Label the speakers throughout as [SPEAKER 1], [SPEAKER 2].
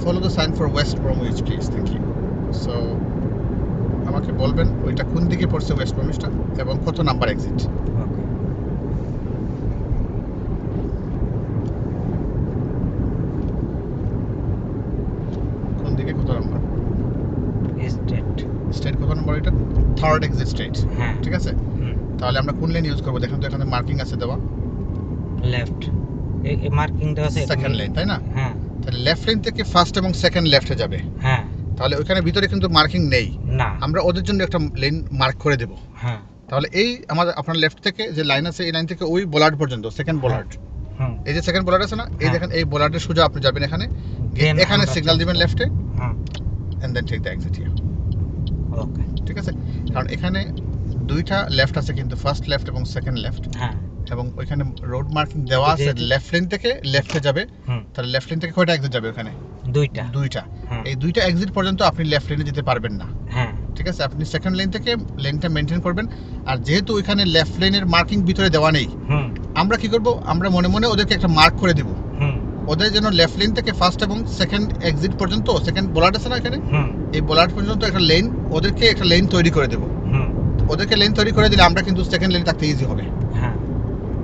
[SPEAKER 1] follow the sign for West Bromwich please, thank you. So আমাকে বলবেন ওইটা কোন দিকে পড়ছে ওয়েস্ট ব্রমিচটা এবং কত নাম্বার এক্সিট।
[SPEAKER 2] ওকে
[SPEAKER 1] কোন দিকে কত নাম্বার
[SPEAKER 2] স্ট্রেট
[SPEAKER 1] কত নাম্বার এটা? Third exit straight.
[SPEAKER 2] হ্যাঁ
[SPEAKER 1] ঠিক আছে, তাহলে আমরা কোন লেন ইউজ করব? দেখেন তো এখানে মার্কিং আছে দেওয়া
[SPEAKER 2] লেফট এই মার্কিং দেওয়া আছে
[SPEAKER 1] সেকেন্ড লেন, তাই না?
[SPEAKER 2] হ্যাঁ
[SPEAKER 1] তাহলে লেফট লেন থেকে ফার্স্ট এবং সেকেন্ড লেফটে যাবে।
[SPEAKER 2] হ্যাঁ
[SPEAKER 1] তাহলে ওখানে ভিতরে কিন্তু মার্কিং নেই,
[SPEAKER 2] না
[SPEAKER 1] আমরা ওদের জন্য একটা লেন মার্ক করে দেব।
[SPEAKER 2] হ্যাঁ
[SPEAKER 1] তাহলে এই আমাদের আপনার লেফট থেকে যে লাইন আছে এই লাইন থেকে ওই বোলার্ড পর্যন্ত, সেকেন্ড বোলার্ড, এই যে সেকেন্ড বোলার্ড আছে না, এই দেখেন এই বোলার্ডের সোজা আপনি যাবেন এখানে, এখানে সিগন্যাল দিবেন লেফটে and then take the exit here.
[SPEAKER 2] Okay
[SPEAKER 1] ঠিক আছে, কারণ এখানে দুইটা লেফট আছে কিন্তু ফার্স্ট লেফট এবং সেকেন্ড লেফট,
[SPEAKER 2] হ্যাঁ
[SPEAKER 1] এবং ওইখানে রোড মার্কিং দেওয়া আছে লেফট লেন থেকে লেফটে যাবে। তাহলে লেফট লেন থেকে কয়টা এক্সিট যাবে ওখানে? দুইটা। এই দুইটা এক্সিট পর্যন্ত আপনি লেফট লেনে যেতে পারবেন না।
[SPEAKER 2] হ্যাঁ
[SPEAKER 1] ঠিক আছে, আপনি সেকেন্ড লেন থেকে লেনটা মেনটেন করবেন। আর যেহেতু ওইখানে লেফট লেনের মার্কিং ভিতরে দেওয়া নেই, আমরা কি করব, আমরা মনে মনে ওদেরকে একটা মার্ক করে দেব, ওদের যেন লেফট লেন থেকে ফার্স্ট এবং সেকেন্ড এক্সিট পর্যন্ত, সেকেন্ড বোলার্ড আছে না এখানে, এই বোলার্ড পর্যন্ত একটা লেন, ওদেরকে একটা লেন তৈরি করে দেব। ওদেরকে লেন তৈরি করে দিলে আমরা কিন্তু সেকেন্ড লেনে থাকতে ইজি হবে।
[SPEAKER 2] হ্যাঁ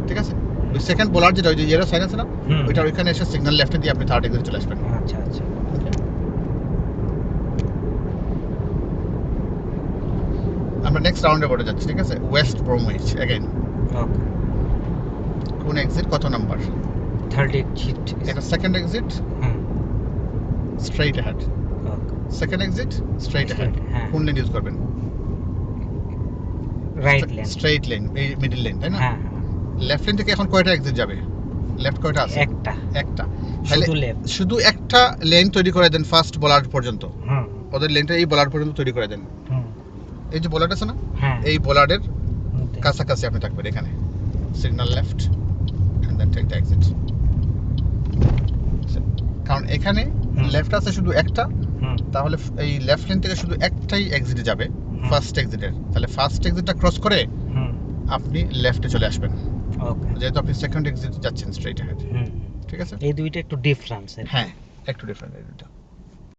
[SPEAKER 1] ঠিক আছে, ওই সেকেন্ড বোলার যেটা ওই যে ইয়েলো সাইন আছে না, ওইটা ওইখানে এসে সিগন্যাল লেফটে দিয়ে আপনি থার্ড এক্সিট চলে আসবেন।
[SPEAKER 2] আচ্ছা আচ্ছা
[SPEAKER 1] আমরা নেক্সট রাউন্ডে পড়ে যাচ্ছি। ঠিক আছে, ওয়েস্ট ব্রমউইচ अगेन।
[SPEAKER 2] ওকে
[SPEAKER 1] কোন এক্সিট কত নাম্বার?
[SPEAKER 2] থার্ড এক্সিট
[SPEAKER 1] এটা second exit, straight ahead.
[SPEAKER 2] Okay
[SPEAKER 1] second exit straight ahead. কোন লেন ইউজ করবেন?
[SPEAKER 2] রাইট লেন
[SPEAKER 1] স্ট্রেইট লেন, এই মিডল লেন, তাই না?
[SPEAKER 2] হ্যাঁ
[SPEAKER 1] লেফট লেন থেকে এখন কয়টা এক্সিট যাবে? লেফট কয়টা আছে? একটা। তাহলে শুধু একটা লেন তৈরি করে দেন ফার্স্ট বোলার পর্যন্ত। ওদের লেনটা এই বোলার পর্যন্ত তৈরি করে দেন। এই যে বোলার আছে না, এই বোলারের কাছাকাছি আপনি থাকবেন এখানে, signal left and then take the exit. কারণ এখানে লেফট আছে শুধু একটা, তাহলে এই লেফট লেন থেকে শুধু একটাই এক্সিটে যাবে, ফার্স্ট এক্সিটের। তাহলে ফার্স্ট এক্সিটটা ক্রস করে আপনি লেফটে চলে আসবেন।
[SPEAKER 2] ওকে
[SPEAKER 1] যেহেতু আপনি সেকেন্ড এক্সিট যাচ্ছেন স্ট্রেইট অ্যাহেড। ঠিক আছে,
[SPEAKER 2] এই দুইটা একটু ডিফারেন্স।
[SPEAKER 1] হ্যাঁ একটু ডিফারেন্ট এই দুটো।